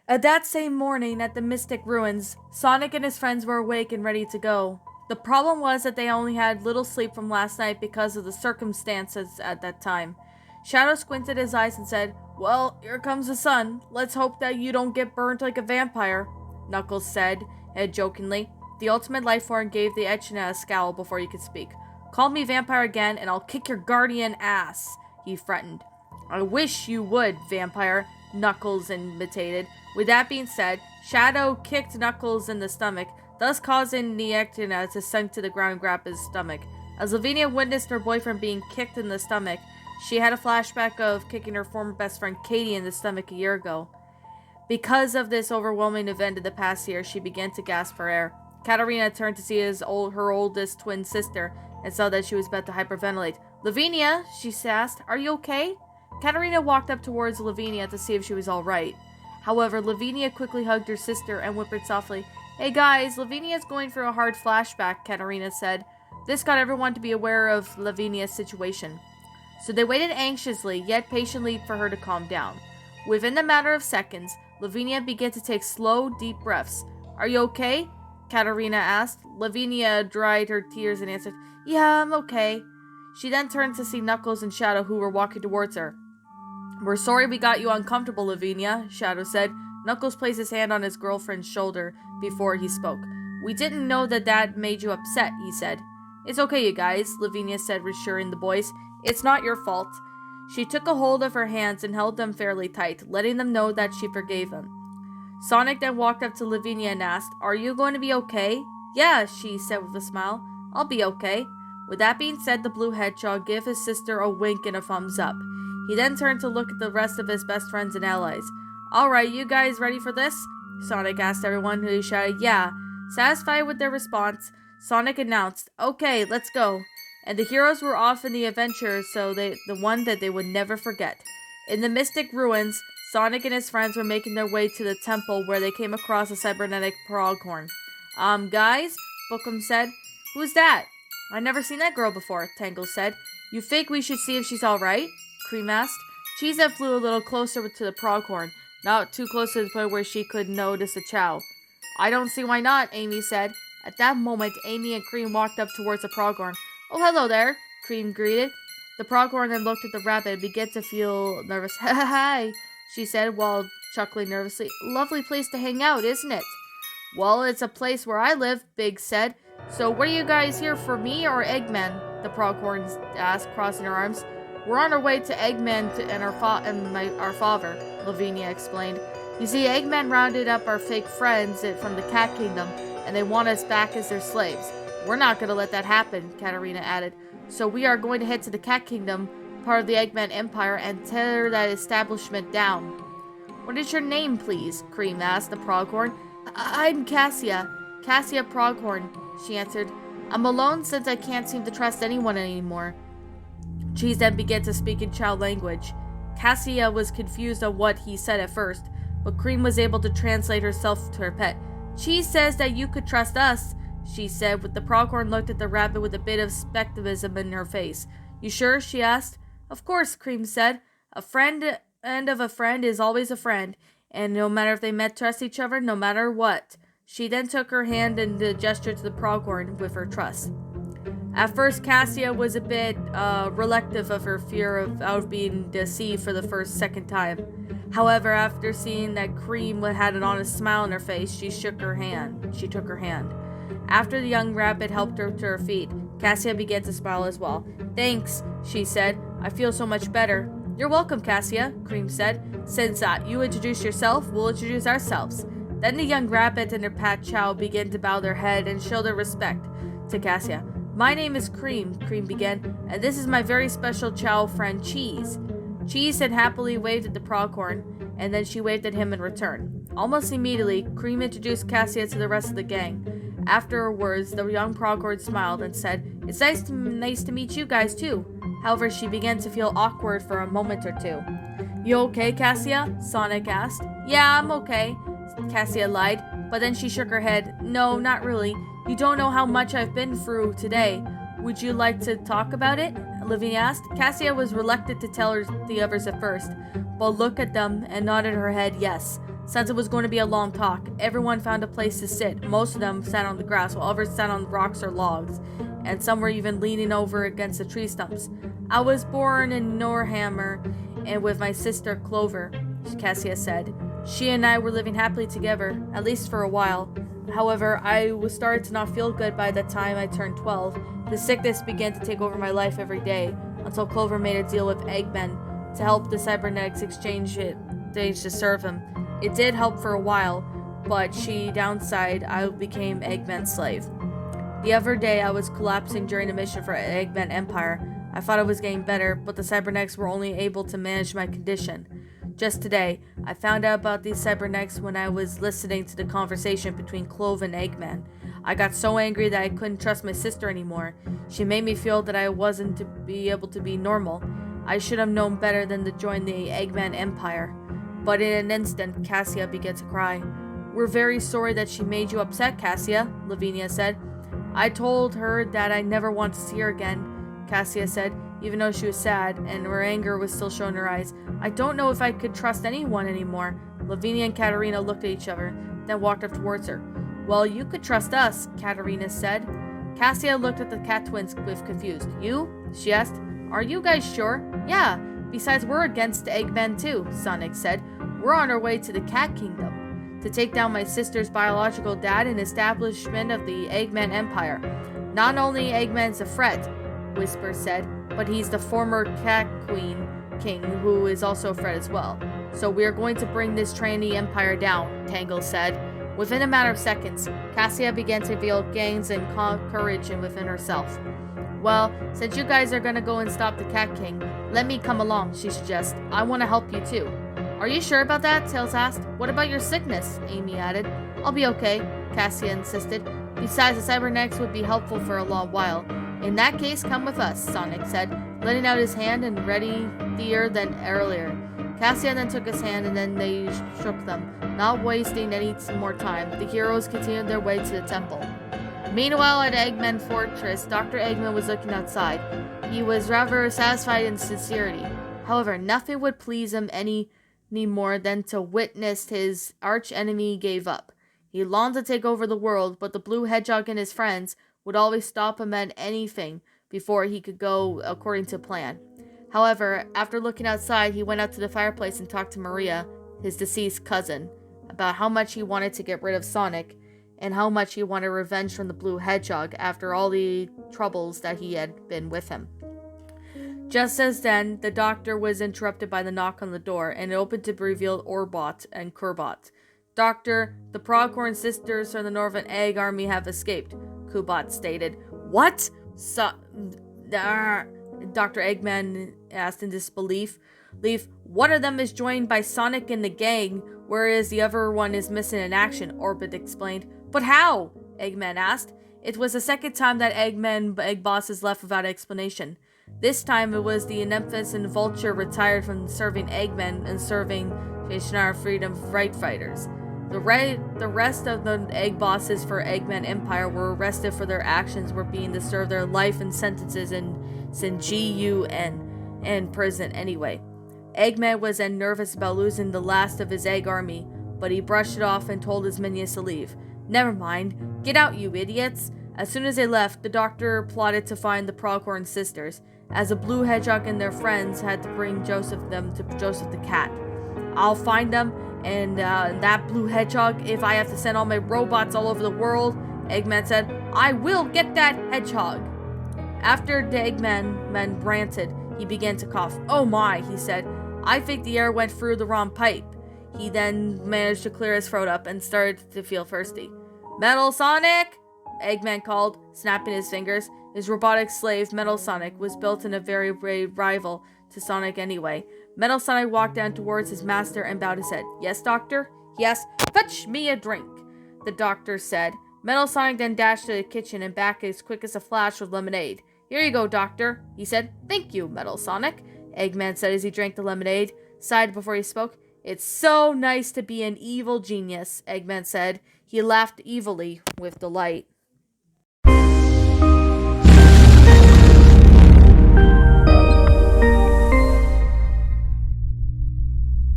At that same morning at the Mystic Ruins, Sonic and his friends were awake and ready to go. The problem was that they only had little sleep from last night because of the circumstances at that time. Shadow squinted his eyes and said, "Well, here comes the sun. Let's hope that you don't get burnt like a vampire," Knuckles said, jokingly. The ultimate life form gave the Echidna a scowl before he could speak. "Call me vampire again and I'll kick your guardian ass," he threatened. "I wish you would, vampire," Knuckles imitated. With that being said, Shadow kicked Knuckles in the stomach, thus causing the Echidna to sink to the ground and grab his stomach. As Lavinia witnessed her boyfriend being kicked in the stomach, she had a flashback of kicking her former best friend Katie in the stomach a year ago. Because of this overwhelming event of the past year, she began to gasp for air. Katarina turned to see her oldest twin sister and saw that she was about to hyperventilate. "Lavinia," she asked, "are you okay?" Katarina walked up towards Lavinia to see if she was alright. However, Lavinia quickly hugged her sister and whispered softly, "Hey guys, Lavinia's going through a hard flashback," Katarina said. This got everyone to be aware of Lavinia's situation. So they waited anxiously, yet patiently for her to calm down. Within a matter of seconds, Lavinia began to take slow, deep breaths. "Are you okay?" Katarina asked. Lavinia dried her tears and answered, "Yeah, I'm okay." She then turned to see Knuckles and Shadow, who were walking towards her. "We're sorry we got you uncomfortable, Lavinia," Shadow said. Knuckles placed his hand on his girlfriend's shoulder before he spoke. "We didn't know that made you upset," he said. "It's okay, you guys," Lavinia said, reassuring the boys. "It's not your fault." She took a hold of her hands and held them fairly tight, letting them know that she forgave them. Sonic then walked up to Lavinia and asked, "Are you going to be okay?" "Yeah," she said with a smile. "I'll be okay." With that being said, the blue hedgehog gave his sister a wink and a thumbs up. He then turned to look at the rest of his best friends and allies. "Alright, you guys ready for this?" Sonic asked everyone, who shouted, "Yeah." Satisfied with their response, Sonic announced, "Okay, let's go." And the heroes were off in the adventure, the one that they would never forget. In the Mystic Ruins, Sonic and his friends were making their way to the temple where they came across a cybernetic pronghorn. Guys," Bookum said. "Who's that?" "I never seen that girl before," Tangle said. "You think we should see if she's alright?" Cream asked. Cheesa flew a little closer to the pronghorn, not too close to the point where she could notice the chow. "I don't see why not," Amy said. At that moment, Amy and Cream walked up towards the pronghorn. "Oh, hello there," Cream greeted. The pronghorn then looked at the rabbit and began to feel nervous. "Hi," she said while chuckling nervously. "Lovely place to hang out, isn't it?" "Well, it's a place where I live," Big said. "So what are you guys here for, me or Eggman?" the pronghorn asked, crossing her arms. "We're on our way to Eggman and our father," Lavinia explained. "You see, Eggman rounded up our fake friends from the Cat Kingdom, and they want us back as their slaves. We're not going to let that happen," Katarina added. "So we are going to head to the Cat Kingdom, part of the Eggman Empire, and tear that establishment down." "What is your name, please?" Cream asked the pronghorn. "I'm Cassia Pronghorn," she answered. "I'm alone since I can't seem to trust anyone anymore." Cheese then began to speak in child language. Cassia was confused on what he said at first, but Cream was able to translate herself to her pet. "Cheese says that you could trust us," she said, with the pronghorn looked at the rabbit with a bit of skepticism in her face. "You sure?" she asked. "Of course," Cream said. "A friend of a friend is always a friend, and no matter if they trust each other, no matter what." She then took her hand and gestured to the pronghorn with her trust. At first, Cassia was a bit reluctant of her fear of being deceived for the second time. However, after seeing that Cream had an honest smile on her face, she took her hand. After the young rabbit helped her to her feet, Cassia began to smile as well. "Thanks," she said. "I feel so much better." "You're welcome, Cassia," Cream said. "Since you introduced yourself, we'll introduce ourselves." Then the young rabbit and her pet Chow began to bow their head and show their respect to Cassia. "My name is Cream," Cream began, "and this is my very special Chow friend, Cheese." Cheese then happily waved at the pronghorn, and then she waved at him in return. Almost immediately, Cream introduced Cassia to the rest of the gang. Afterwards, the young pronghorn smiled and said, "It's nice to meet you guys too." However, she began to feel awkward for a moment or two. "You okay, Cassia?" Sonic asked. "Yeah, I'm okay," Cassia lied, but then she shook her head. "No, not really. You don't know how much I've been through today. Would you like to talk about it?" Lavinia asked. Cassia was reluctant to tell the others at first, but looked at them and nodded her head yes. Since it was going to be a long talk, everyone found a place to sit. Most of them sat on the grass, while others sat on rocks or logs, and some were even leaning over against the tree stumps. I was born in Norhammer, and with my sister Clover, Cassia said. She and I were living happily together, at least for a while. However, I was starting to not feel good by the time I turned 12. The sickness began to take over my life every day, until Clover made a deal with Eggman to help the cybernetics exchange to serve him. It did help for a while, but she downside, I became Eggman's slave. The other day, I was collapsing during a mission for Eggman Empire. I thought I was getting better, but the cybernetics were only able to manage my condition. Just today, I found out about these cybernetics when I was listening to the conversation between Clove and Eggman. I got so angry that I couldn't trust my sister anymore. She made me feel that I wasn't to be able to be normal. I should have known better than to join the Eggman Empire. But in an instant, Cassia began to cry. We're very sorry that she made you upset, Cassia, Lavinia said. I told her that I never want to see her again, Cassia said, even though she was sad, and her anger was still showing in her eyes. I don't know if I could trust anyone anymore. Lavinia and Katerina looked at each other, then walked up towards her. Well, you could trust us, Katerina said. Cassia looked at the cat twins with confused. You? She asked. Are you guys sure? Yeah. Besides, we're against Eggman too, Sonic said. We're on our way to the Cat Kingdom to take down my sister's biological dad and establishment of the Eggman Empire. Not only Eggman's a threat, Whisper said, but he's the former Cat King who is also a threat as well. So we are going to bring this trainee empire down, Tangle said. Within a matter of seconds, Cassia began to feel gains and courage within herself. Well, since you guys are gonna go and stop the Cat King, let me come along, she suggested. I want to help you too. Are you sure about that? Tails asked. What about your sickness? Amy added. I'll be okay, Cassia insisted. Besides, the cybernetics would be helpful for a long while. In that case, come with us, Sonic said, letting out his hand and readier than earlier. Cassia then took his hand and then they shook them. Not wasting any more time, the heroes continued their way to the temple. Meanwhile, at Eggman Fortress, Dr. Eggman was looking outside. He was rather satisfied in sincerity. However, nothing would please him any more than to witness his arch-enemy gave up. He longed to take over the world, but the Blue Hedgehog and his friends would always stop him at anything before he could go according to plan. However, after looking outside, he went out to the fireplace and talked to Maria, his deceased cousin, about how much he wanted to get rid of Sonic and how much he wanted revenge from the Blue Hedgehog after all the troubles that he had been with him. Just as then, the doctor was interrupted by the knock on the door, and it opened to reveal Orbot and Kurbot. Doctor, the Pronghorn sisters from the Northern Egg Army have escaped, Kubot stated. What? Dr. Eggman asked in disbelief. One of them is joined by Sonic and the gang, whereas the other one is missing in action, Orbit explained. But how? Eggman asked. It was the second time that Egg bosses left without explanation. This time it was the Nemphis and Vulture retired from serving Eggman and serving Stationary Freedom Right Fighters. The rest of the egg bosses for Eggman Empire were arrested for their actions were being to serve their life and sentences in GUN and prison anyway. Eggman was then nervous about losing the last of his egg army, but he brushed it off and told his minions to leave. Never mind. Get out, you idiots. As soon as they left, the doctor plotted to find the Pronghorn sisters, as the Blue Hedgehog and their friends had to bring Joseph the cat. I'll find them, and that Blue Hedgehog, if I have to send all my robots all over the world, Eggman said, I will get that hedgehog. After the Eggman ranted, he began to cough. Oh my, he said. I think the air went through the wrong pipe. He then managed to clear his throat up and started to feel thirsty. Metal Sonic! Eggman called, snapping his fingers. His robotic slave, Metal Sonic, was built in a very brave rival to Sonic anyway. Metal Sonic walked down towards his master and bowed his head. Yes, doctor? He asked. Fetch me a drink, the doctor said. Metal Sonic then dashed to the kitchen and back as quick as a flash with lemonade. Here you go, doctor, he said. Thank you, Metal Sonic, Eggman said as he drank the lemonade, sighed before he spoke. It's so nice to be an evil genius, Eggman said. He laughed evilly with delight.